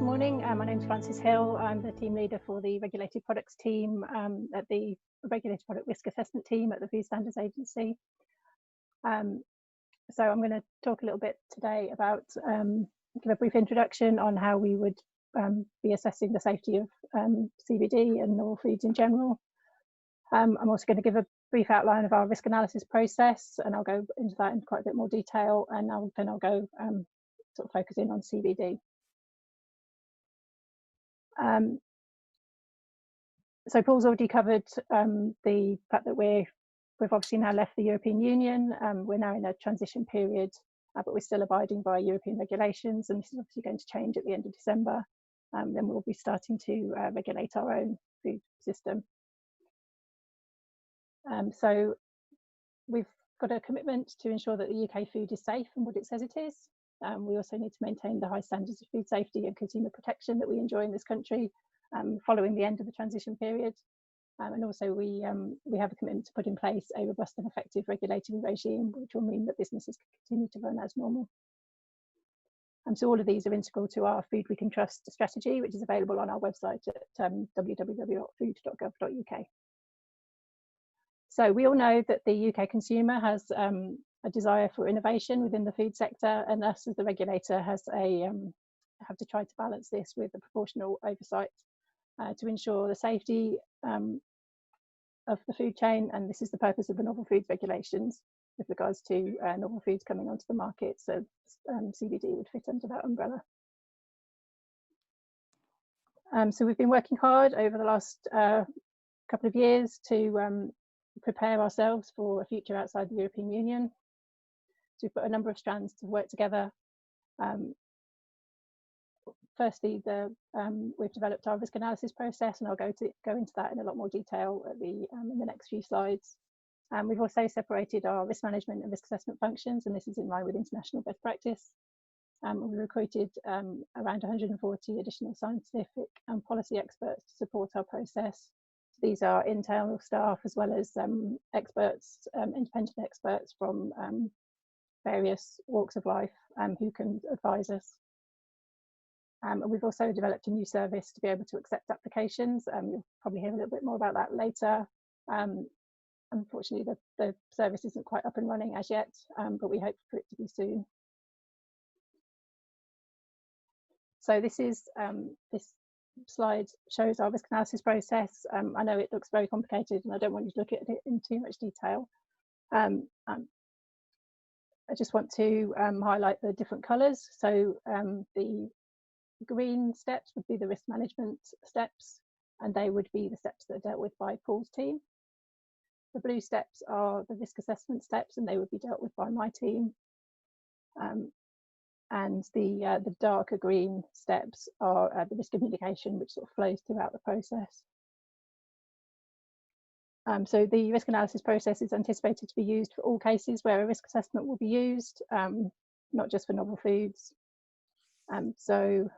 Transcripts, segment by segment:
morning. My name's Frances Hill. I'm the team leader for the Regulated Products team at the Regulated Product Risk Assessment team at the Food Standards Agency. So I'm going to talk a little bit today about, give a brief introduction on how we would be assessing the safety of CBD and novel foods in general. I'm also going to give a brief outline of our risk analysis process, and I'll go into that in quite a bit more detail, and then I'll go sort of focus in on CBD. So Paul's already covered the fact that we've obviously now left the European Union. We're now in a transition period, but we're still abiding by European regulations, and this is obviously going to change at the end of December. Then we'll be starting to regulate our own food system. So we've got a commitment to ensure that the UK food is safe and what it says it is. We also need to maintain the high standards of food safety and consumer protection that we enjoy in this country following the end of the transition period. And also we have a commitment to put in place a robust and effective regulatory regime, which will mean that businesses can continue to run as normal. So all of these are integral to our Food We Can Trust strategy, which is available on our website at www.food.gov.uk. So we all know that the UK consumer has a desire for innovation within the food sector, and us as the regulator have to try to balance this with a proportional oversight to ensure the safety of the food chain, and this is the purpose of the novel foods regulations with regards to novel foods coming onto the market, so CBD would fit under that umbrella. So we've been working hard over the last couple of years to prepare ourselves for a future outside the European Union. So we've put a number of strands to work together. Firstly, we've developed our risk analysis process, and I'll go into that in a lot more detail at in the next few slides. We've also separated our risk management and risk assessment functions, and this is in line with international best practice. We recruited around 140 additional scientific and policy experts to support our process. These are internal staff as well as experts, independent experts from various walks of life who can advise us. And we've also developed a new service to be able to accept applications. You'll probably hear a little bit more about that later. Unfortunately, the service isn't quite up and running as yet, but we hope for it to be soon. So this slide shows our risk analysis process. I know it looks very complicated, and I don't want you to look at it in too much detail. I just want to highlight the different colours. So the green steps would be the risk management steps, and they would be the steps that are dealt with by Paul's team. The blue steps are the risk assessment steps, and they would be dealt with by my team. And the darker green steps are the risk communication, which sort of flows throughout the process. So the risk analysis process is anticipated to be used for all cases where a risk assessment will be used, not just for novel foods. So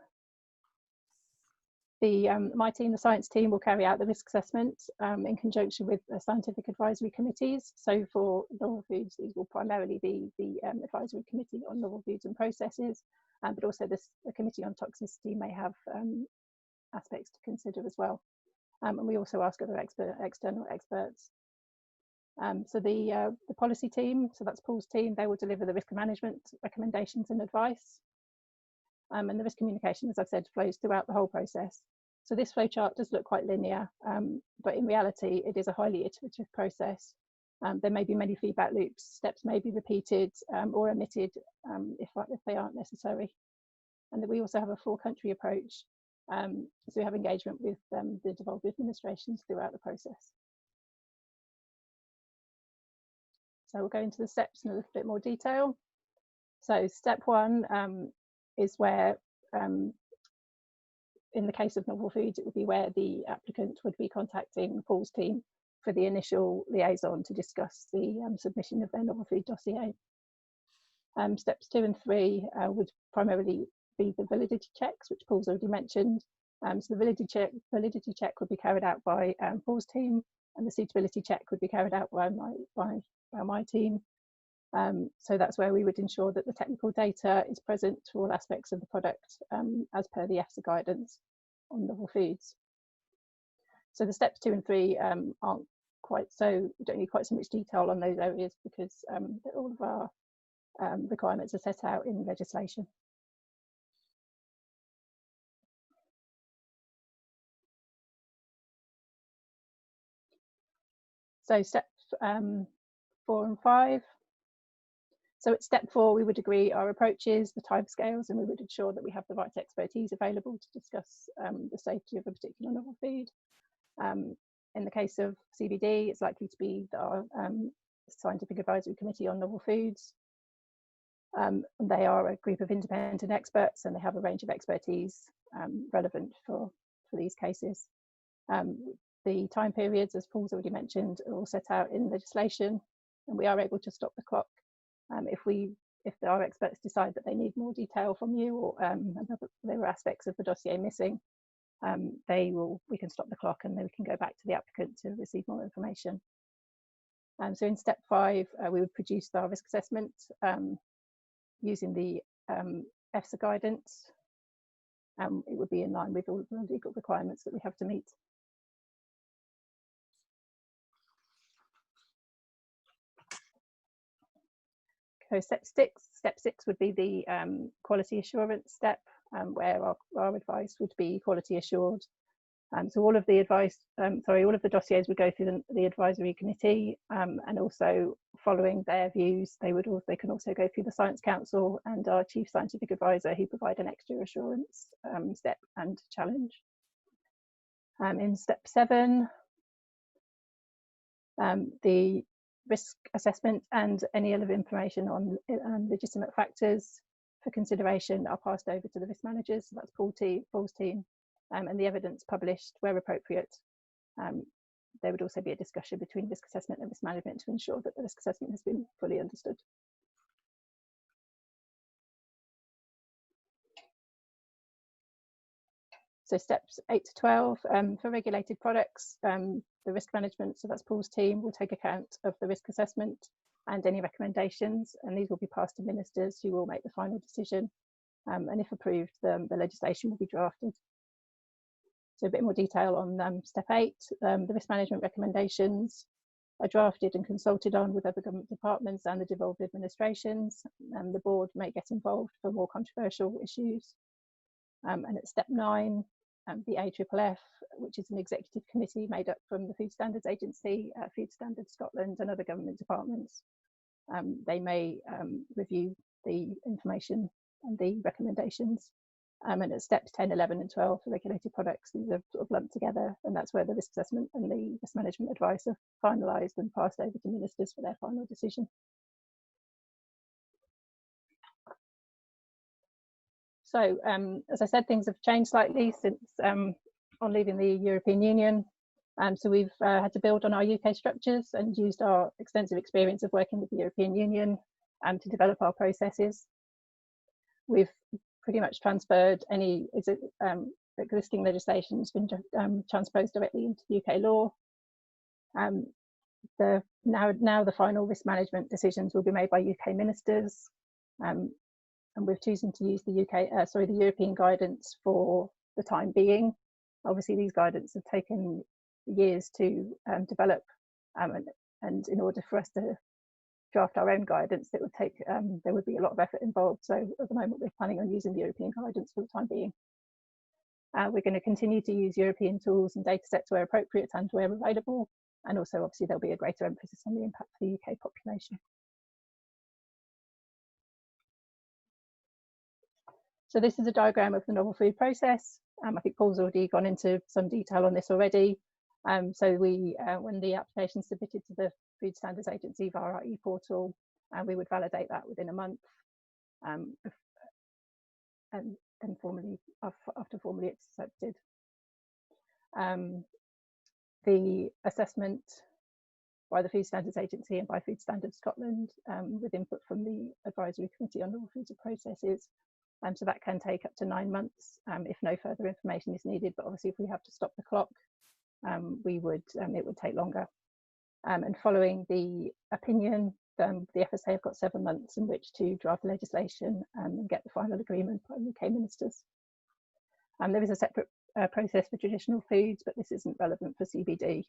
my team, the science team, will carry out the risk assessment in conjunction with scientific advisory committees. So for novel foods, these will primarily be the advisory committee on novel foods and processes, but also the committee on toxicity may have aspects to consider as well. And we also ask other external experts. So the policy team, so that's Paul's team, they will deliver the risk management recommendations and advice. And the risk communication, as I've said, flows throughout the whole process. So this flowchart does look quite linear, but in reality, it is a highly iterative process. There may be many feedback loops, steps may be repeated or omitted if they aren't necessary. And we also have a four-country approach, so we have engagement with the devolved administrations throughout the process. So we'll go into the steps in a little bit more detail. So step one is where, in the case of novel foods, it would be where the applicant would be contacting Paul's team for the initial liaison to discuss the submission of their novel food dossier. Steps 2 and 3 would primarily be the validity checks, which Paul's already mentioned. So the validity check would be carried out by Paul's team, and the suitability check would be carried out by my team. So that's where we would ensure that the technical data is present to all aspects of the product as per the FSA guidance on novel foods. So the steps 2 and 3 aren't quite so, we don't need quite so much detail on those areas because all of our requirements are set out in legislation. So steps 4 and 5. So at step 4, we would agree our approaches, the timescales, and we would ensure that we have the right expertise available to discuss the safety of a particular novel food. In the case of CBD, it's likely to be our Scientific Advisory Committee on Novel Foods. They are a group of independent experts and they have a range of expertise relevant for these cases. The time periods, as Paul's already mentioned, are all set out in legislation, and we are able to stop the clock if our experts decide that they need more detail from you, or there are aspects of the dossier missing. We can stop the clock and then we can go back to the applicant to receive more information. So in step 5, we would produce our risk assessment using the FSA guidance. It would be in line with all the legal requirements that we have to meet. So step 6 would be the quality assurance step, where our advice would be quality assured. So all of the all of the dossiers would go through the advisory committee, and also following their views, they can also go through the Science Council and our Chief Scientific Advisor, who provide an extra assurance step and challenge. In step 7, the risk assessment and any other information on legitimate factors for consideration are passed over to the risk managers. So that's Paul's team, and the evidence published where appropriate. There would also be a discussion between risk assessment and risk management to ensure that the risk assessment has been fully understood. So steps 8 to 12, for regulated products, the risk management, so that's Paul's team, will take account of the risk assessment and any recommendations, and these will be passed to ministers who will make the final decision. And if approved, the legislation will be drafted. So a bit more detail on step 8, the risk management recommendations are drafted and consulted on with other government departments and the devolved administrations, and the board may get involved for more controversial issues. And at step 9, the AFFF, which is an executive committee made up from the Food Standards Agency, Food Standards Scotland and other government departments. They may review the information and the recommendations. And at steps 10, 11 and 12 for regulated products, these are sort of lumped together, and that's where the risk assessment and the risk management advice are finalised and passed over to ministers for their final decision. So, as I said, things have changed slightly since on leaving the European Union. So we've had to build on our UK structures and used our extensive experience of working with the European Union to develop our processes. We've pretty much transferred any existing legislation has been transposed directly into UK law. Now the final risk management decisions will be made by UK ministers. And we're choosing to use the European guidance for the time being. Obviously, these guidance have taken years to develop, and in order for us to draft our own guidance, it would take there would be a lot of effort involved. So at the moment, we're planning on using the European guidance for the time being. We're going to continue to use European tools and data sets where appropriate and where available, and also obviously there'll be a greater emphasis on the impact for the UK population. So this is a diagram of the novel food process. I think Paul's already gone into some detail on this already. So when the application is submitted to the Food Standards Agency via our e-portal, we would validate that within a month, and then after formally accepted. The assessment by the Food Standards Agency and by Food Standards Scotland, with input from the Advisory Committee on Novel Foods and Processes. So that can take up to 9 months if no further information is needed. But obviously, if we have to stop the clock, it would take longer. And following the opinion, the FSA have got 7 months in which to draft the legislation and get the final agreement by the UK ministers. There is a separate process for traditional foods, but this isn't relevant for CBD.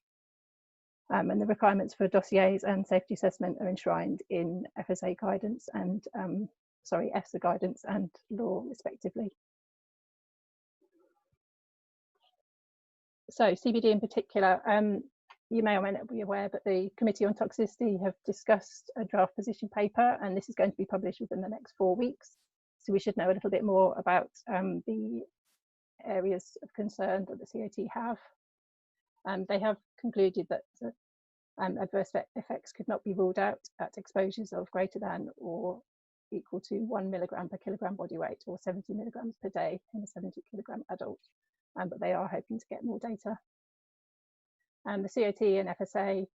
And the requirements for dossiers and safety assessment are enshrined in FSA guidance and EFSA guidance and law, respectively. So CBD in particular, you may or may not be aware, but the Committee on Toxicity have discussed a draft position paper, and this is going to be published within the next 4 weeks. So we should know a little bit more about the areas of concern that the COT have. They have concluded that adverse effects could not be ruled out at exposures of greater than or equal to 1 milligram per kilogram body weight or 70 milligrams per day in a 70 kilogram adult, but they are hoping to get more data. And the COT and FSA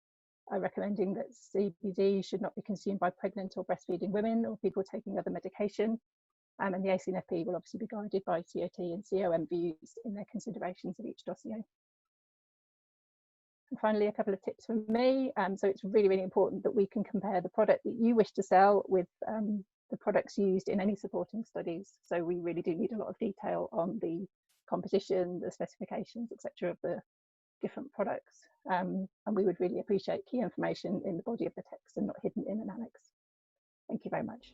are recommending that CBD should not be consumed by pregnant or breastfeeding women or people taking other medication. And the ACNFP will obviously be guided by COT and COM views in their considerations of each dossier. And finally, a couple of tips from me. So it's really, really important that we can compare the product that you wish to sell with the products used in any supporting studies. So we really do need a lot of detail on the composition, the specifications, etc. of the different products. And we would really appreciate key information in the body of the text and not hidden in an annex. Thank you very much.